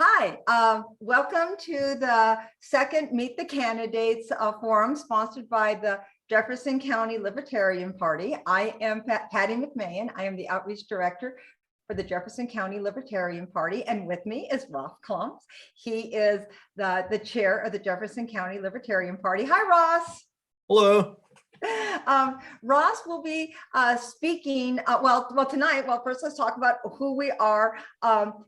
Hi, welcome to the second Meet the Candidates forum sponsored by the Jefferson County Libertarian Party. I am Patty McMahon. I am the Outreach Director for the Jefferson County Libertarian Party, and with me is Ross Klumps. He is the chair of the Jefferson County Libertarian Party. Hi, Ross. Hello. Ross will be speaking, tonight. Well, first let's talk about who we are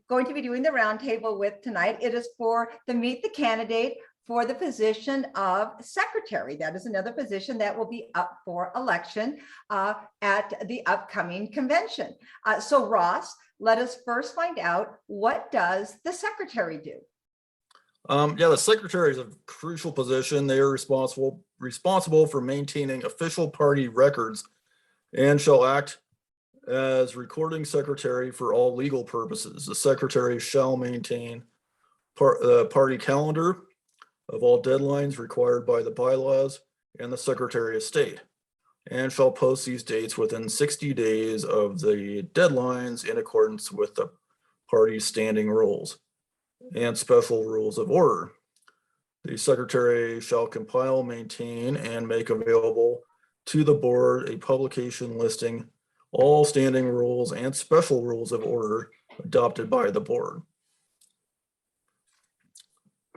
going to be doing the roundtable with tonight. It is for the Meet the Candidate for the position of secretary. That is another position that will be up for election at the upcoming convention. So Ross, let us first find out, what does the secretary do? The secretary is a crucial position. They are responsible for maintaining official party records and shall act as recording secretary for all legal purposes. The secretary shall maintain the party calendar of all deadlines required by the bylaws and the Secretary of State, and shall post these dates within 60 days of the deadlines in accordance with the party's standing rules and special rules of order. The secretary shall compile, maintain, and make available to the board a publication listing all standing rules and special rules of order adopted by the board.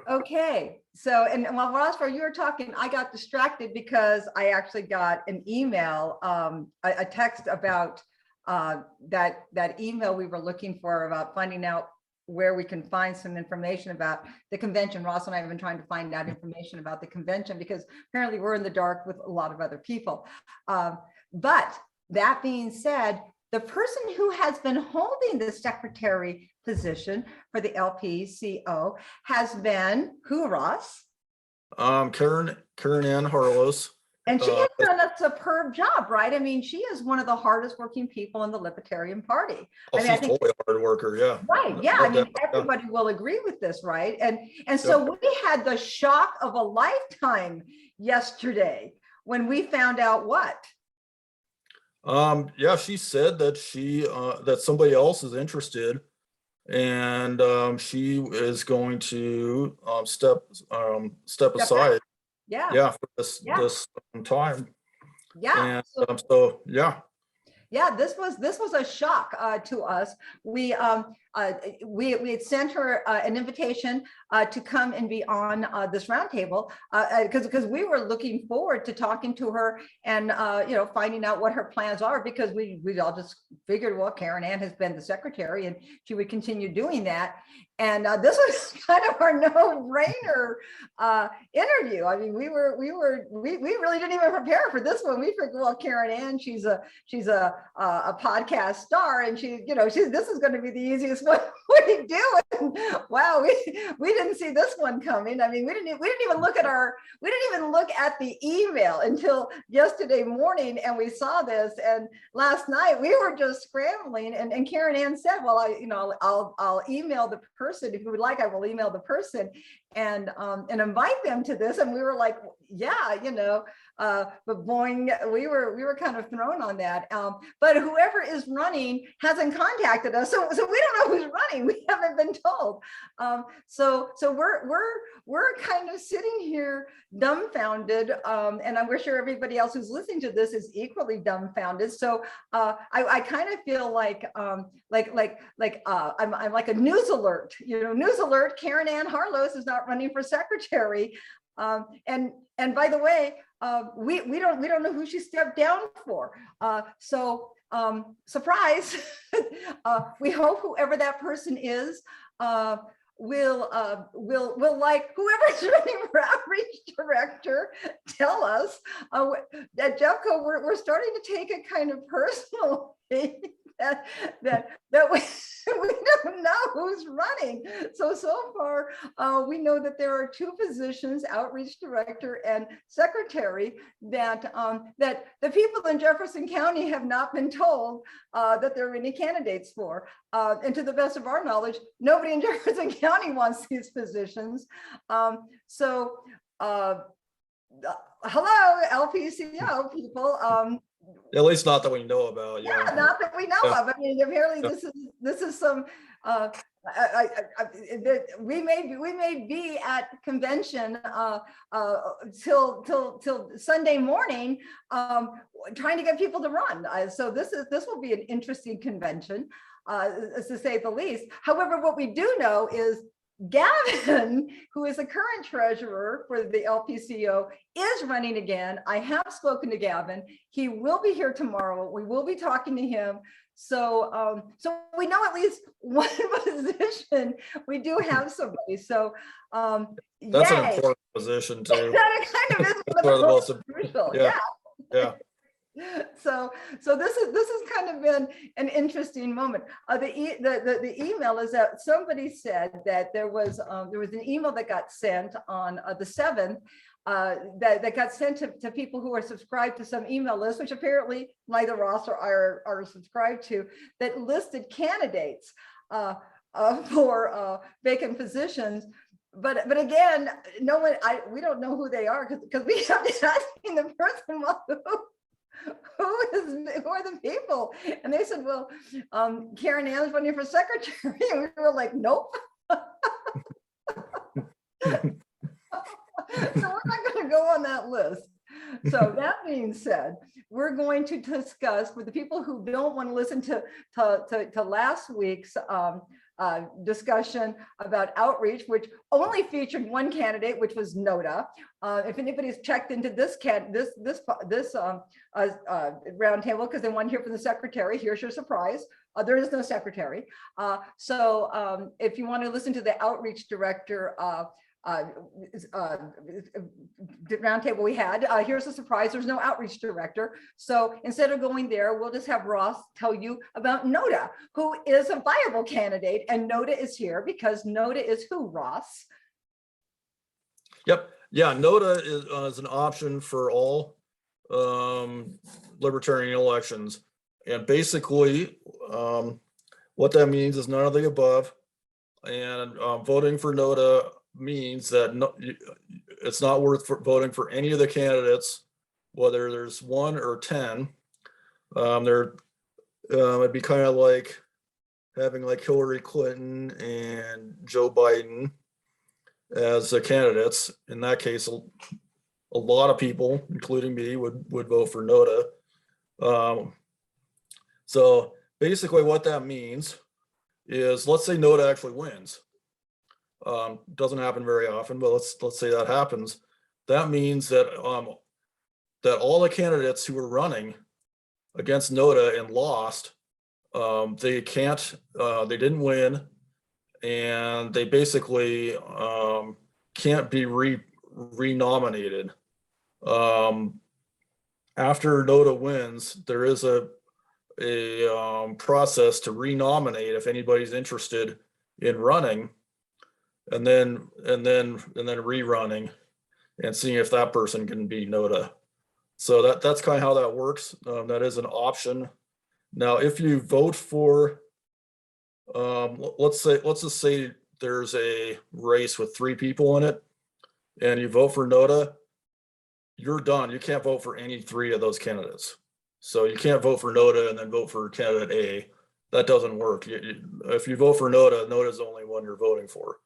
Okay, so, and while Ross, while you were talking, I got distracted because I actually got an email, a text about that email we were looking for about finding out where we can find some information about the convention. Ross and I have been trying to find out information about the convention because apparently we're in the dark with a lot of other people. But that being said, the person who has been holding the secretary position for the LPCO has been who, Ross? Karen Ann Harlos. And she has done a superb job, right? I mean, she is one of the hardest working people in the Libertarian Party. Oh, she's totally a hard worker, yeah. Right, yeah. I mean, everybody will agree with this, right? And so we had the shock of a lifetime yesterday when we found out what? Yeah, she said that that somebody else is interested, and she is going to step aside. Yeah. For this time. Yeah. And so yeah. Yeah, this was a shock to us. We had sent her an invitation to come and be on this roundtable because we were looking forward to talking to her and finding out what her plans are, because we all just figured, well, Karen Ann has been the secretary and she would continue doing that. And this was kind of our no-brainer interview. I mean, we really didn't even prepare for this one. We figured, well, Karen Ann, she's a podcast star, and this is going to be the easiest one we do. And wow, we didn't see this one coming. I mean, we didn't even look at the email until yesterday morning, and we saw this. And last night we were just scrambling, and Karen Ann said, well, I'll email the person. If you would like, I will email the person and invite them to this. And we were like, yeah, but boing, we were kind of thrown on that. But whoever is running hasn't contacted us, so we don't know who's running. We haven't been told. So we're kind of sitting here dumbfounded, and I'm sure everybody else who's listening to this is equally dumbfounded. So I kind of feel like I'm like a news alert. News alert: Karen Ann Harlos is not running for secretary. And by the way, we don't know who she stepped down for. So surprise. We hope whoever that person is will like whoever's running for outreach director tell us. At Jeffco, we're starting to take it kind of personally that we don't know who's running. So far, we know that there are two positions, outreach director and secretary, that the people in Jefferson County have not been told that there are any candidates for. And to the best of our knowledge, nobody in Jefferson County wants these positions. Hello, LPCO people. At least not that we know about. Yeah, Yeah. not that we know Yeah. of. I mean, apparently Yeah. this is some, we may be at convention till Sunday morning, trying to get people to run. So this will be an interesting convention, to say the least. However, what we do know is Gavin, who is the current treasurer for the LPCO, is running again. I have spoken to Gavin. He will be here tomorrow. We will be talking to him. So, so we know at least one position. We do have somebody. So, That's an yay. important position too. That kind of is That's one of the most most crucial. yeah. Yeah. Yeah. So this has kind of been an interesting moment. The email is that somebody said that there was an email that got sent on the 7th that got sent to people who are subscribed to some email list, which apparently neither Ross or I are subscribed to, that listed candidates for vacant positions. But again, no one, we don't know who they are because we have been asking the person, well, who are the people? And they said, well, Karen Ann's running for secretary. And we were like, nope. So we're not going to go on that list. So that being said, we're going to discuss, for the people who don't want to listen to last week's discussion about outreach, which only featured one candidate, which was Noda. If anybody's checked into this roundtable because they want to hear from the secretary, here's your surprise. There is no secretary. So if you want to listen to the outreach director roundtable we had, here's a surprise, there's no outreach director. So instead of going there, we'll just have Ross tell you about Noda, who is a viable candidate. And Noda is here because Noda is who, Ross? Yep. Yeah. Noda is an option for all libertarian elections. And basically what that means is none of the above. And voting for Noda means that it's not worth voting for any of the candidates, whether there's 1 or 10. It'd be kind of like having like Hillary Clinton and Joe Biden as the candidates. In that case, a lot of people, including me, would vote for Noda. So basically what that means is, let's say Noda actually wins. Doesn't happen very often, but let's say that happens. That means that that all the candidates who were running against Noda and lost, they didn't win, and they basically can't be renominated. After Noda wins, there is a process to renominate if anybody's interested in running, and then rerunning and seeing if that person can beat Noda. So that's kind of how that works. That is an option. Now, if you vote for, let's just say there's a race with 3 people in it, and you vote for Noda, you're done. You can't vote for any 3 of those candidates. So you can't vote for Noda and then vote for candidate A. That doesn't work. If you vote for Noda, Noda's the only one you're voting for.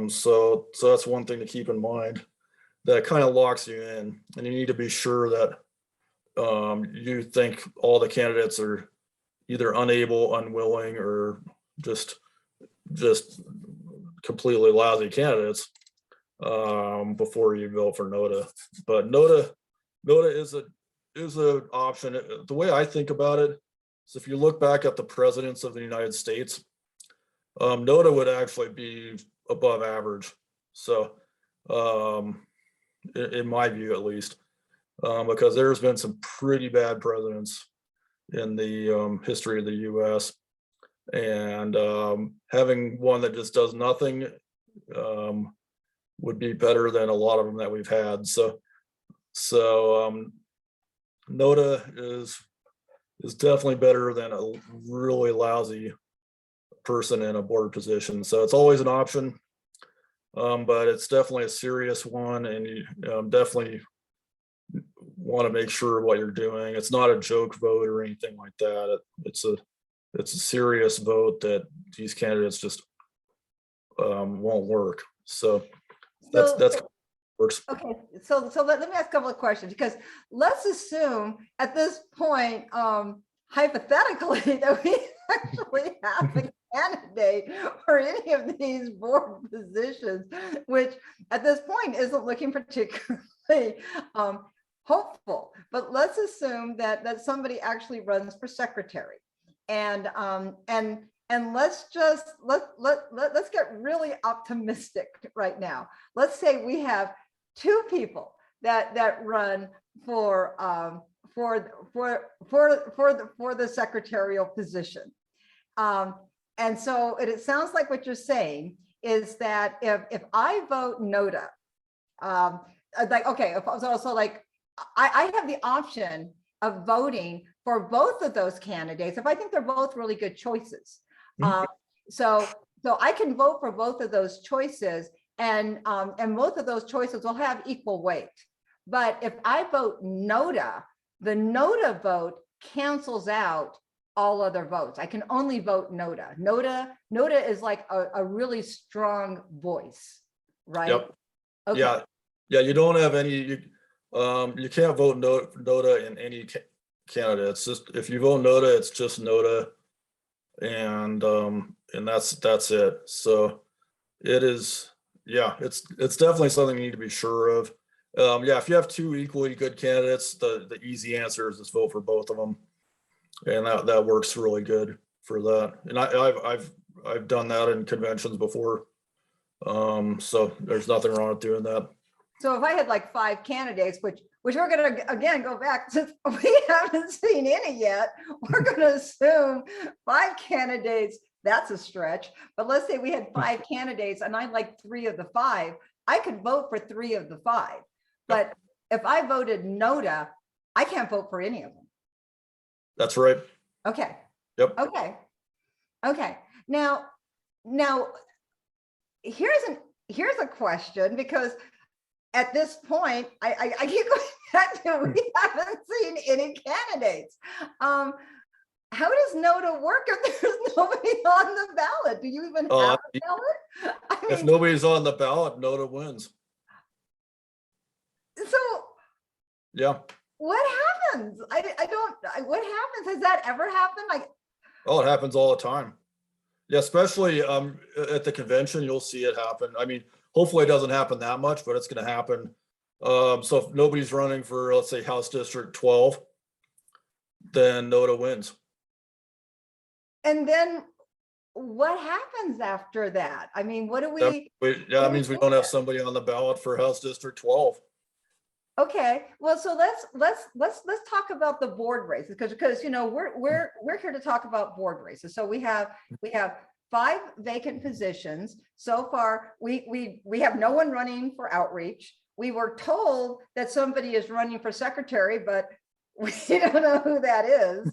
So that's one thing to keep in mind. That kind of locks you in, and you need to be sure that you think all the candidates are either unable, unwilling, or just completely lousy candidates before you vote for Noda. But Noda is an option. The way I think about it is, if you look back at the presidents of the United States, Noda would actually be above average. So in my view, at least, because there's been some pretty bad presidents in the history of the US, and having one that just does nothing would be better than a lot of them that we've had. So Noda is definitely better than a really lousy person in a board position. So it's always an option, but it's definitely a serious one, and you definitely want to make sure what you're doing. It's not a joke vote or anything like that. It's a serious vote that these candidates just won't work. So that's works. Okay, so let me ask a couple of questions, because let's assume at this point, hypothetically, that we actually have a candidate for any of these board positions, which at this point isn't looking particularly hopeful. But let's assume that somebody actually runs for secretary, and let's get really optimistic right now. Let's say we have 2 people that run for the secretarial position. And so it sounds like what you're saying is that if I vote NODA, like, okay, so like I have the option of voting for both of those candidates if I think they're both really good choices. So I can vote for both of those choices, and both of those choices will have equal weight. But if I vote NODA, the NODA vote cancels out all other votes. I can only vote NODA. NODA is like a really strong voice, right? Yep. Okay. Yeah. You don't have any. You can't vote NODA in any candidate. It's just, if you vote NODA, it's just NODA, and that's it. So it is. Yeah, it's definitely something you need to be sure of. Yeah, if you have 2 equally good candidates, the easy answer is just vote for both of them, and that works really good for that. And I've done that in conventions before, so there's nothing wrong with doing that. So if I had like 5 candidates, which we're going to again go back, since we haven't seen any yet, we're going to assume 5 candidates. That's a stretch, but let's say we had 5 candidates and I like 3 of the 5, I could vote for 3 of the 5. But if I voted NODA, I can't vote for any of them. That's right. Okay. Yep. Okay. Now here's a question, because at this point, I keep going back to, we haven't seen any candidates. How does NODA work if there's nobody on the ballot? Do you even have a ballot? I mean, if nobody's on the ballot, NODA wins. So yeah. What happens? I don't. What happens? Has that ever happened? Like, oh, it happens all the time. Yeah, especially at the convention, you'll see it happen. I mean, hopefully it doesn't happen that much, but it's going to happen. So if nobody's running for, let's say, House District 12, then NODA wins. And then what happens after that? I mean, what do we? That means we don't have somebody on the ballot for House District 12. Okay, well, so let's talk about the board races, because you know we're here to talk about board races. So we have 5 vacant positions so far. We have no one running for outreach. We were told that somebody is running for secretary, but we don't know who that is.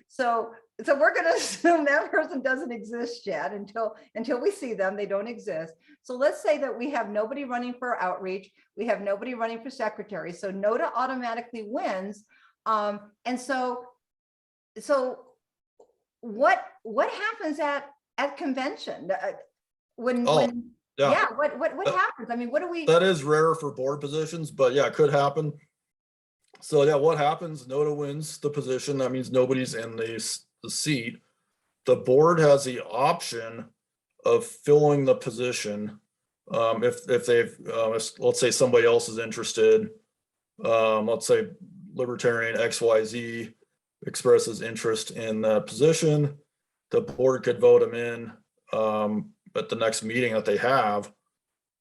So we're going to assume that person doesn't exist yet until we see them. They don't exist. So let's say that we have nobody running for outreach. We have nobody running for secretary. So NODA automatically wins. And so what happens at convention when what happens? I mean, what do we? That is rare for board positions, but yeah, it could happen. So yeah, what happens? NODA wins the position. That means nobody's in the seat. The board has the option of filling the position if they've let's say somebody else is interested. Let's say Libertarian XYZ expresses interest in that position. The board could vote them in at the next meeting that they have.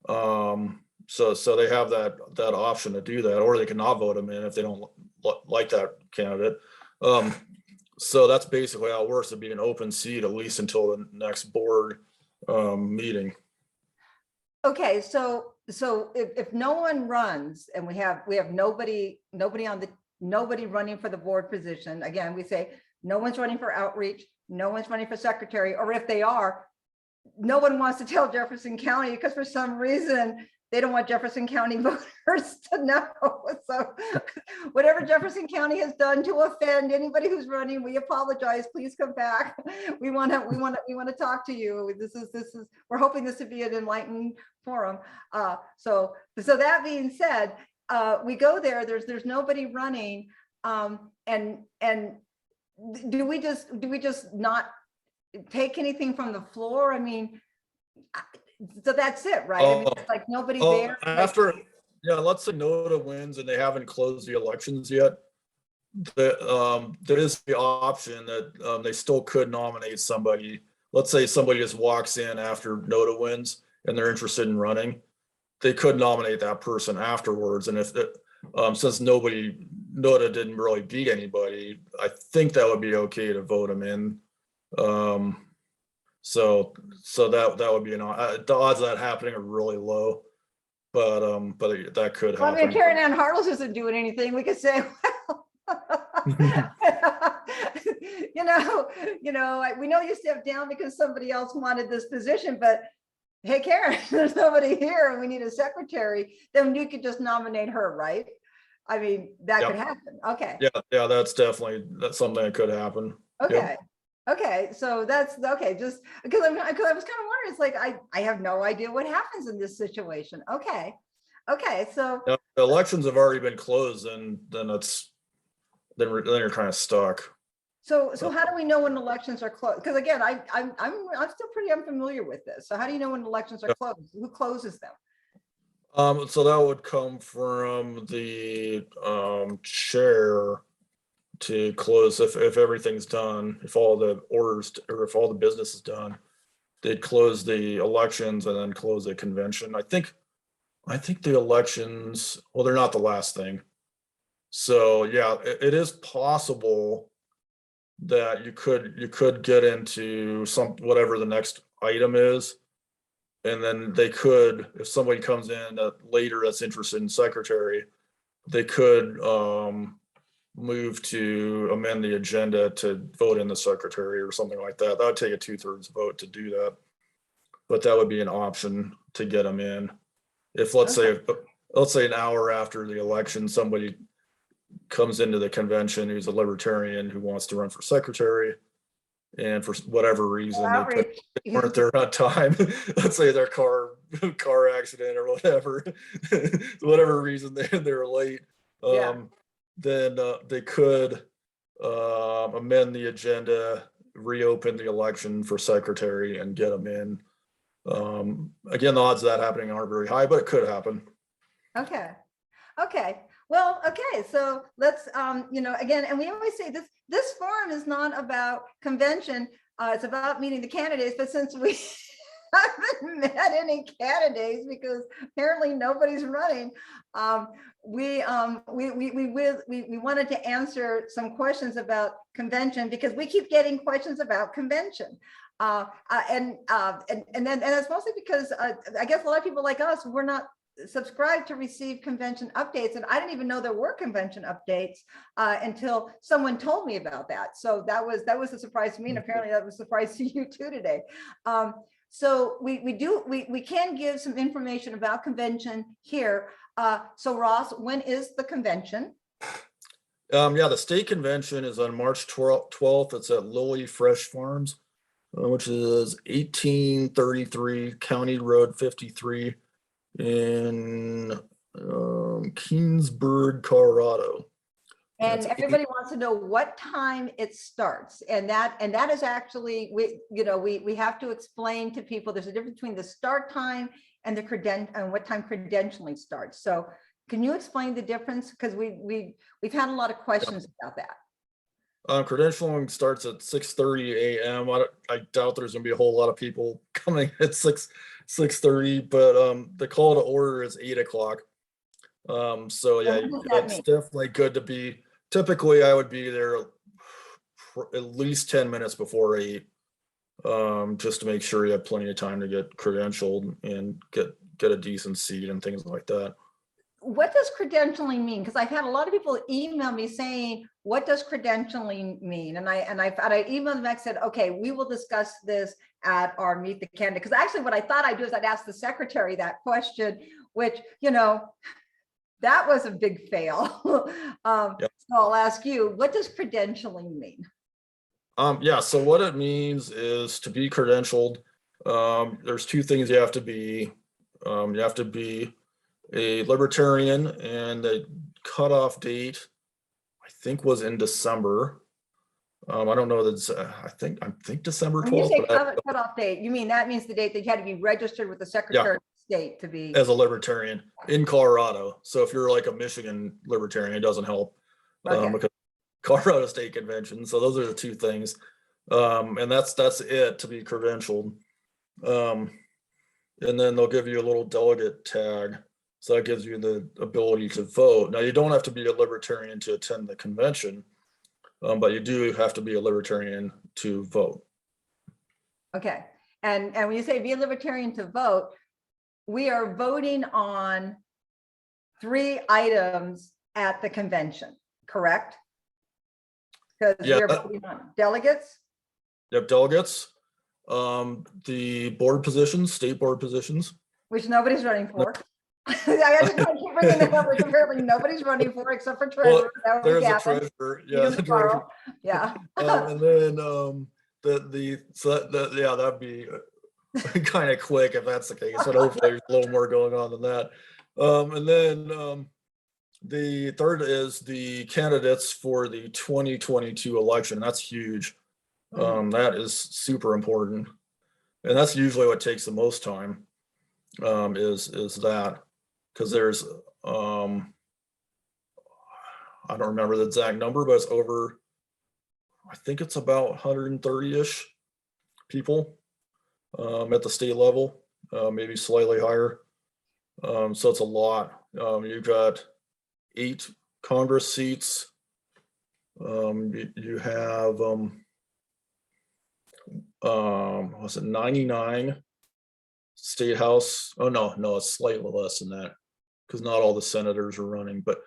So they have that option to do that, or they can not vote them in if they don't like that candidate. So that's basically how it works. It'd be an open seat at least until the next board meeting. Okay, so if no one runs and we have nobody running for the board position, again, we say no one's running for outreach, no one's running for secretary, or if they are, no one wants to tell Jefferson County because for some reason they don't want Jefferson County voters to know. So whatever Jefferson County has done to offend anybody who's running, we apologize. Please come back. We want to talk to you. This is we're hoping this to be an enlightened forum. So that being said, we go there. There's nobody running, and do we just not take anything from the floor? I mean, so that's it, right? I mean, it's like nobody there. After, yeah, let's say NOTA wins and they haven't closed the elections yet. There is the option that they still could nominate somebody. Let's say somebody just walks in after NOTA wins and they're interested in running. They could nominate that person afterwards. And if since NOTA didn't really beat anybody, I think that would be okay to vote them in. So that would be the odds of that happening are really low, but that could happen. Well, I mean, Karen Ann Hartles isn't doing anything. We could say, well, we know you stepped down because somebody else wanted this position, but hey, Karen, there's nobody here and we need a secretary. Then you could just nominate her, right? I mean, that could happen. Okay. Yeah, that's something that could happen. Okay. Yep. Okay, so that's okay. Just because I was kind of wondering, it's like I have no idea what happens in this situation. Okay, so the elections have already been closed, and then you're kind of stuck. So how do we know when elections are closed? Because again, I'm still pretty unfamiliar with this. So how do you know when elections are closed? Who closes them? So that would come from the chair to close if everything's done, if all the orders or if all the business is done, they'd close the elections and then close the convention. I think the elections, well, they're not the last thing. So yeah, it is possible that you could get into whatever the next item is. And then they could, if somebody comes in later that's interested in secretary, they could move to amend the agenda to vote in the secretary or something like that. That would take a 2/3 vote to do that, but that would be an option to get them in. If let's say an hour after the election, somebody comes into the convention who's a libertarian who wants to run for secretary, and for whatever reason they weren't there on time. Let's say their car accident or whatever reason they're late. Then they could amend the agenda, reopen the election for secretary, and get them in. Again, the odds of that happening aren't very high, but it could happen. Okay. Well, okay. So let's, again, and we always say this forum is not about convention. It's about meeting the candidates. But since we haven't met any candidates because apparently nobody's running, we wanted to answer some questions about convention because we keep getting questions about convention. And that's mostly because I guess a lot of people like us, we're not subscribed to receive convention updates, and I didn't even know there were convention updates until someone told me about that. So that was a surprise to me, and apparently that was a surprise to you too today. So we can give some information about convention here. So Ross, when is the convention? Yeah, the state convention is on March 12th. It's at Lily Fresh Farms, which is 1833 County Road 53 in Keensburg, Colorado. And everybody wants to know what time it starts, and that is actually we have to explain to people there's a difference between the start time and and what time credentialing starts. So can you explain the difference, because we've had a lot of questions about that. Credentialing starts at 6:30 a.m. I doubt there's gonna be a whole lot of people coming at 6:30, but the call to order is 8 o'clock. So yeah, it's definitely good to be. Typically, I would be there at least 10 minutes before 8, just to make sure you have plenty of time to get credentialed and get a decent seat and things like that. What does credentialing mean? Because I've had a lot of people email me saying, what does credentialing mean? And I emailed them back, said, okay, we will discuss this at our Meet the Candidate. Because actually what I thought I'd do is I'd ask the secretary that question which, you know, that was a big fail. Yep. So I'll ask you, what does credentialing mean? Yeah, so what it means is to be credentialed, there's two things you have to be. You have to be a libertarian, and the cutoff date, I think, was in December. I don't know that's, I think December When you 12th, say but cutoff date, you mean that means the date that you had to be registered with the yeah, Secretary of State to be. as a libertarian in Colorado. So if you're like a Michigan libertarian, it doesn't help, Okay. because Colorado State Convention. So those are the two things. And that's it to be credentialed. And then they'll give you a little delegate tag. So that gives you the ability to vote. Now, you don't have to be a libertarian to attend the convention, but you do have to be a libertarian to vote. Okay. And when you say be a libertarian to vote, we are voting on 3 items at the convention, correct? Because Yeah, we're voting on delegates. you have delegates, the board positions, state board positions. Which nobody's running for. I just want to keep bringing that up, which apparently nobody's running for except for Well, treasurer. That would be there's a Gavin. treasurer, You yeah, and the treasurer. Carl. Yeah. And then yeah, that'd be kind of quick if that's the case. But hopefully there's a little more going on than that. And then the third is the candidates for the 2022 election. That's huge. That is super important, and that's usually what takes the most time. Is that, because there's I don't remember the exact number, but it's over, I think it's about 130-ish people at the state level, maybe slightly higher. So it's a lot. You've got 8 Congress seats. You have was it 99 state house? Oh no, it's slightly less than that, because not all the senators are running, but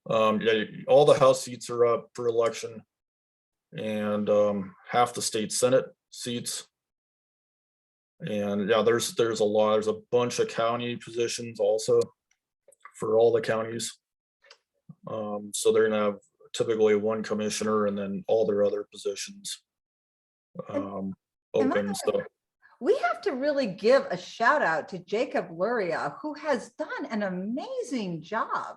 yeah, all the house seats are up for election, and half the state senate seats. And yeah, there's a lot. There's a bunch of county positions also for all the counties. So they're gonna have typically 1 commissioner and then all their other positions open. So We have to really give a shout out to Jacob Luria, who has done an amazing job,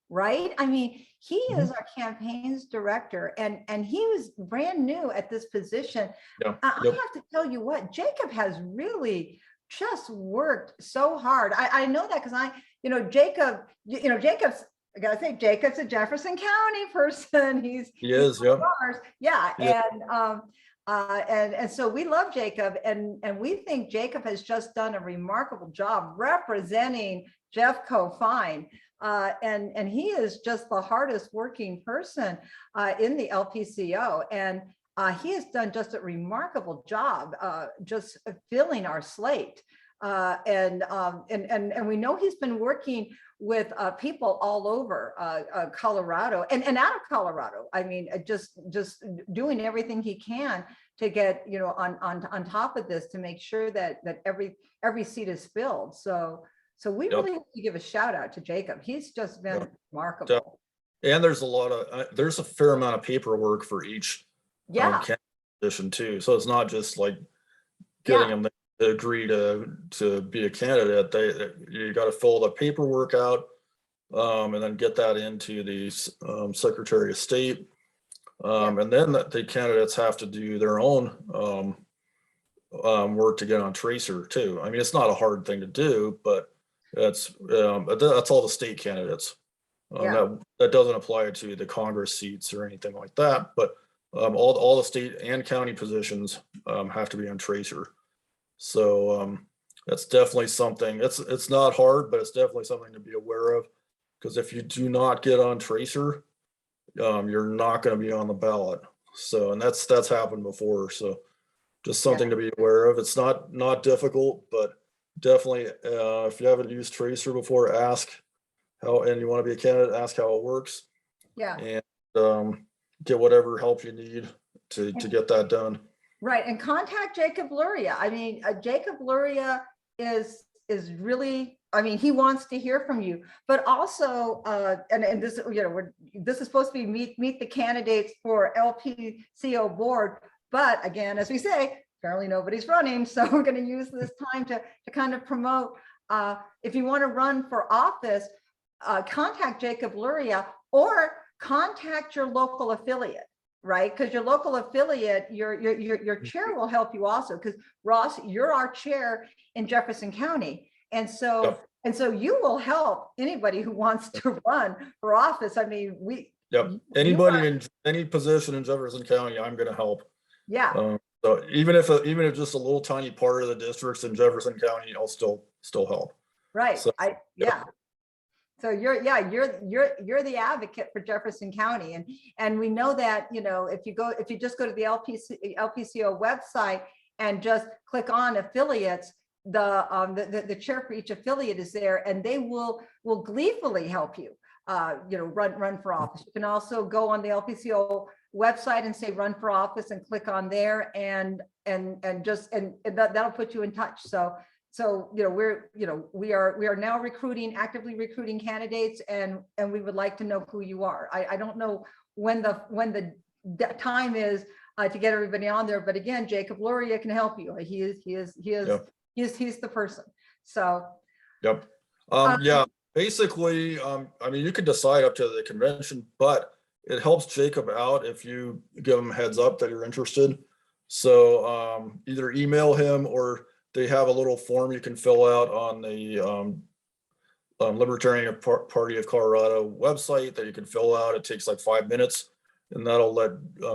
right? I mean, he is our campaigns director, and he was brand new at this position. yeah, I yep. have to tell you what, Jacob has really just worked so hard. I know that because Jacob, Jacob's, I gotta say, Jacob's a Jefferson County person. He is, yep. Yeah, Yep. and so we love Jacob, and we think Jacob has just done a remarkable job representing Jeffco fine. And he is just the hardest working person in the LPCO, and he has done just a remarkable job just filling our slate. And we know he's been working with people all over Colorado and out of Colorado. I mean, just doing everything he can to get on top of this, to make sure that every seat is filled. So we really have to give a shout out to Jacob. He's just been remarkable. And there's there's a fair amount of paperwork for each position too. So it's not just like getting them to agree to be a candidate. You got to fill the paperwork out, and then get that into the Secretary of State, and then the candidates have to do their own work to get on Tracer too. I mean, it's not a hard thing to do, but that's all the state candidates. That doesn't apply to the Congress seats or anything like that. But all the state and county positions have to be on Tracer. So that's definitely something. It's not hard, but it's definitely something to be aware of, because if you do not get on Tracer, you're not going to be on the ballot. So, and that's happened before. So just something to be aware of. It's not difficult, but definitely if you haven't used Tracer before, ask how, and you want to be a candidate, ask how it works. And get whatever help you need to get that done. Right, and contact Jacob Luria. I mean, Jacob Luria is is really, I mean, he wants to hear from you, but also, and this, this is supposed to be meet the candidates for LPCO board. But again, as we say, apparently nobody's running. So we're going to use this time to kind of promote, if you want to run for office, contact Jacob Luria or contact your local affiliate. Right, because your local affiliate, your chair will help you also. Because Ross, you're our chair in Jefferson County, and so you will help anybody who wants to run for office. I mean, anybody in any position in Jefferson County, I'm going to help. Yeah. So even if just a little tiny part of the districts in Jefferson County, I'll still help. Right. So, So you're the advocate for Jefferson County, and we know that, if you just go to the LPCO website and just click on affiliates, the chair for each affiliate is there, and they will gleefully help you run for office. You can also go on the LPCO website and say run for office and click on there, and that'll put you in touch. So we are now actively recruiting candidates, and we would like to know who you are. I don't know when the time is to get everybody on there, but again, Jacob Luria can help you. He's the person. So basically, I mean, you can decide up to the convention, but it helps Jacob out if you give him a heads up that you're interested. So either email him, or they have a little form you can fill out on the Libertarian Party of Colorado website that you can fill out. It takes like 5 minutes, and that'll let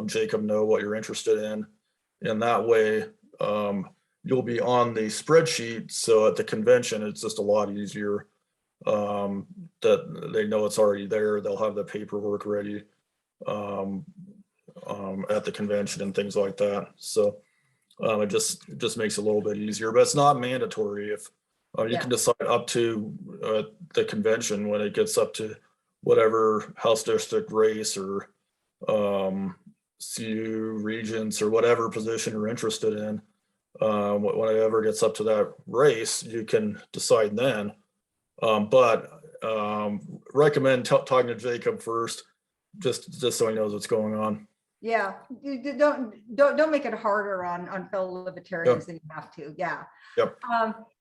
Jacob know what you're interested in. And that way you'll be on the spreadsheet. So at the convention, it's just a lot easier that they know it's already there. They'll have the paperwork ready at the convention and things like that. So it just makes it a little bit easier, but it's not mandatory. If you can decide up to the convention when it gets up to whatever House district race or CU regents or whatever position you're interested in. Whenever it gets up to that race, you can decide then. But recommend talking to Jacob first, just so he knows what's going on. Yeah, you don't make it harder on fellow libertarians than you have to. Yeah. Yep.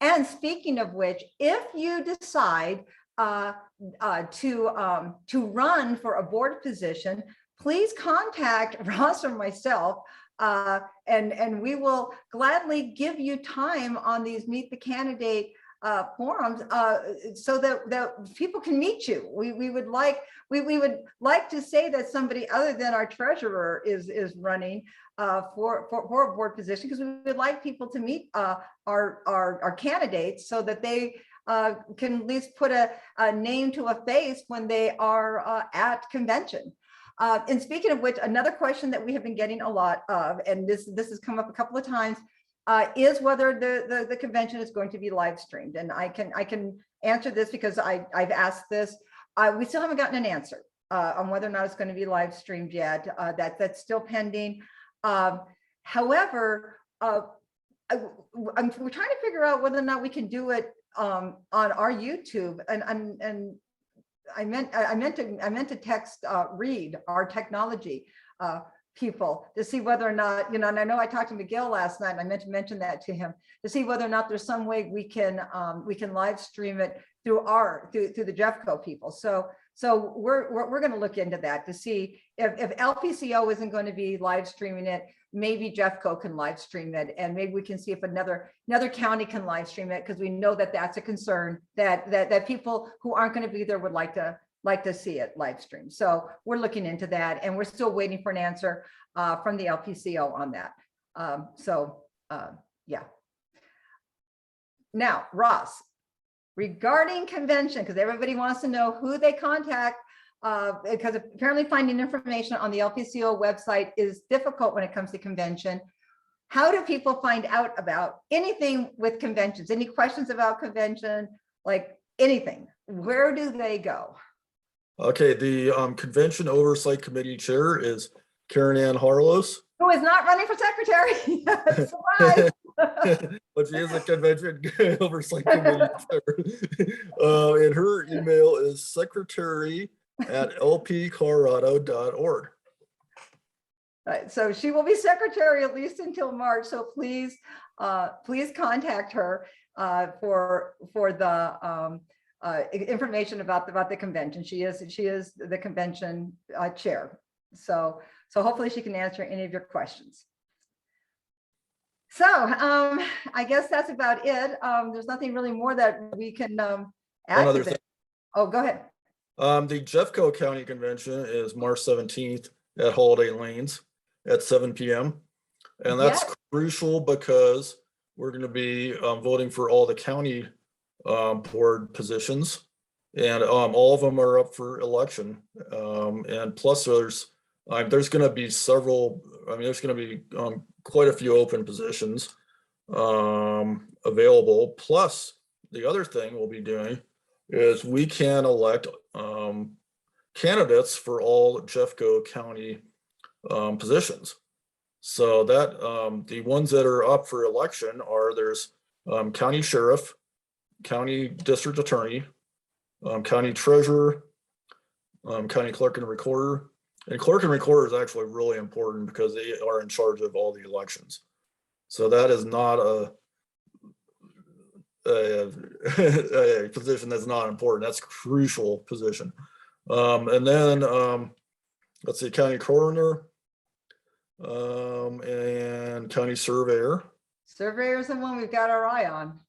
And speaking of which, if you decide to run for a board position, please contact Ross or myself, and we will gladly give you time on these Meet the Candidate forums, so that people can meet you. We would like to say that somebody other than our treasurer is running for a board position, because we would like people to meet our candidates, so that they can at least put a name to a face when they are at convention. And speaking of which, another question that we have been getting a lot of, and this has come up a couple of times, is whether the convention is going to be live streamed. And I can answer this because I've asked this. We still haven't gotten an answer on whether or not it's going to be live streamed yet. That's still pending. However, we're trying to figure out whether or not we can do it on our YouTube. And I meant to text Reed, our technology people, to see whether or not, and I know I talked to Miguel last night, and I meant to mention that to him, to see whether or not there's some way we can live stream it through the Jeffco people. So we're going to look into that to see if LPCO isn't going to be live streaming it, maybe Jeffco can live stream it, and maybe we can see if another county can live stream it, because we know that that's a concern that people who aren't going to be there would like to see it live streamed. So we're looking into that, and we're still waiting for an answer from the LPCO on that. Yeah. Now, Ross, regarding convention, because everybody wants to know who they contact, because apparently finding information on the LPCO website is difficult when it comes to convention. How do people find out about anything with conventions? Any questions about convention, like anything? Where do they go? Okay, the Convention Oversight Committee Chair is Karen Ann Harlos. Who is not running for secretary. Surprise. but she is a convention oversight committee chair. And her email is secretary@lpcolorado.org. Right, so she will be secretary at least until March. So please, please contact her for the information about the convention. She is the convention chair. So hopefully she can answer any of your questions. So I guess that's about it. There's nothing really more that we can add. One other to thing. this. Oh, go ahead. The Jeffco County Convention is March 17th at Holiday Lanes at 7 p.m. And that's crucial because we're going to be voting for all the county board positions, and all of them are up for election. And plus there's going to be several, there's going to be quite a few open positions available. Plus the other thing we'll be doing is we can elect candidates for all Jeffco County positions. So that the ones that are up for election are there's county sheriff, county district attorney, county treasurer, county clerk and recorder. And clerk and recorder is actually really important because they are in charge of all the elections. So that is not a position that's not important. That's a crucial position. And then let's see, county coroner and county surveyor. Surveyor is the one we've got our eye on.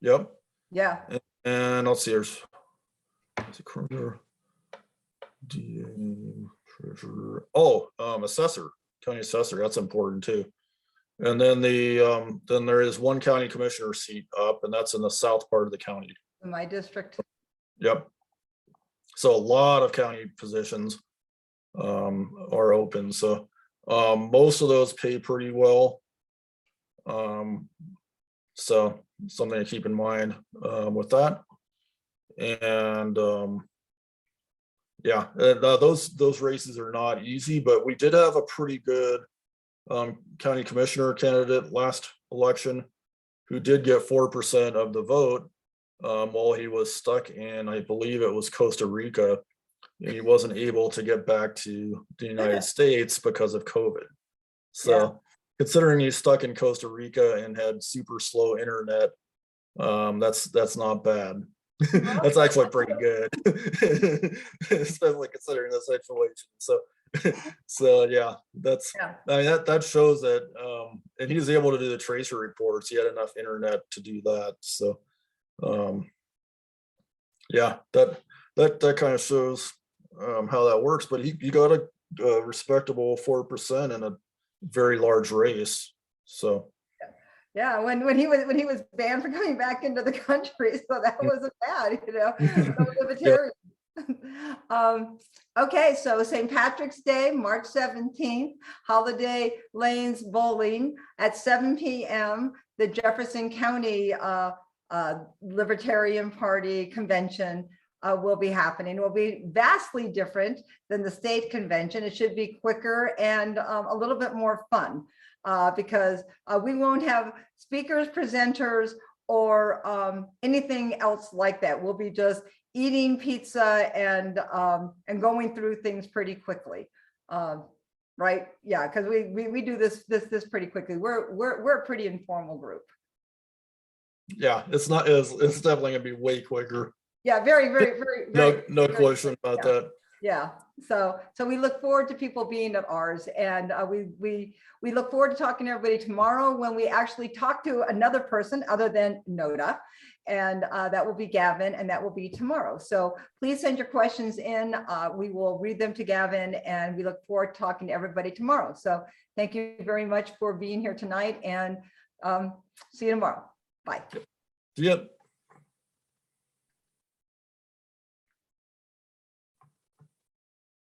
Yep. Yeah. And let's see, there's a coroner, DA, treasurer. Oh, assessor, county assessor. That's important too. And then then there is one county commissioner seat up, and that's in the south part of the county. In my district. Yep. So a lot of county positions are open. So most of those pay pretty well. So something to keep in mind with that. And yeah, those races are not easy, but we did have a pretty good county commissioner candidate last election who did get 4% of the vote while he was stuck in, I believe it was Costa Rica, and he wasn't able to get back to the United States because of COVID. So considering he's stuck in Costa Rica and had super slow internet, that's not bad. That's actually pretty good, especially considering the situation. So yeah, that shows that, and he was able to do the tracer reports. He had enough internet to do that. So yeah, that kind of shows how that works. But he got a respectable 4% in a very large race. So yeah, when he was banned from coming back into the country, so that wasn't bad, libertarian. Okay, so St. Patrick's Day, March 17th, Holiday Lanes Bowling at 7 p.m. The Jefferson County Libertarian Party Convention will be happening. It will be vastly different than the state convention. It should be quicker and a little bit more fun because we won't have speakers, presenters, or anything else like that. We'll be just eating pizza and going through things pretty quickly, right? Yeah, because we do this pretty quickly. We're a pretty informal group. Yeah, it's definitely gonna be way quicker. Yeah, very no question about that. Yeah, so we look forward to people being at ours, and we look forward to talking to everybody tomorrow when we actually talk to another person other than Noda, and that will be Gavin, and that will be tomorrow. So please send your questions in. We will read them to Gavin, and we look forward to talking to everybody tomorrow. So thank you very much for being here tonight, and see you tomorrow. Bye. Yep.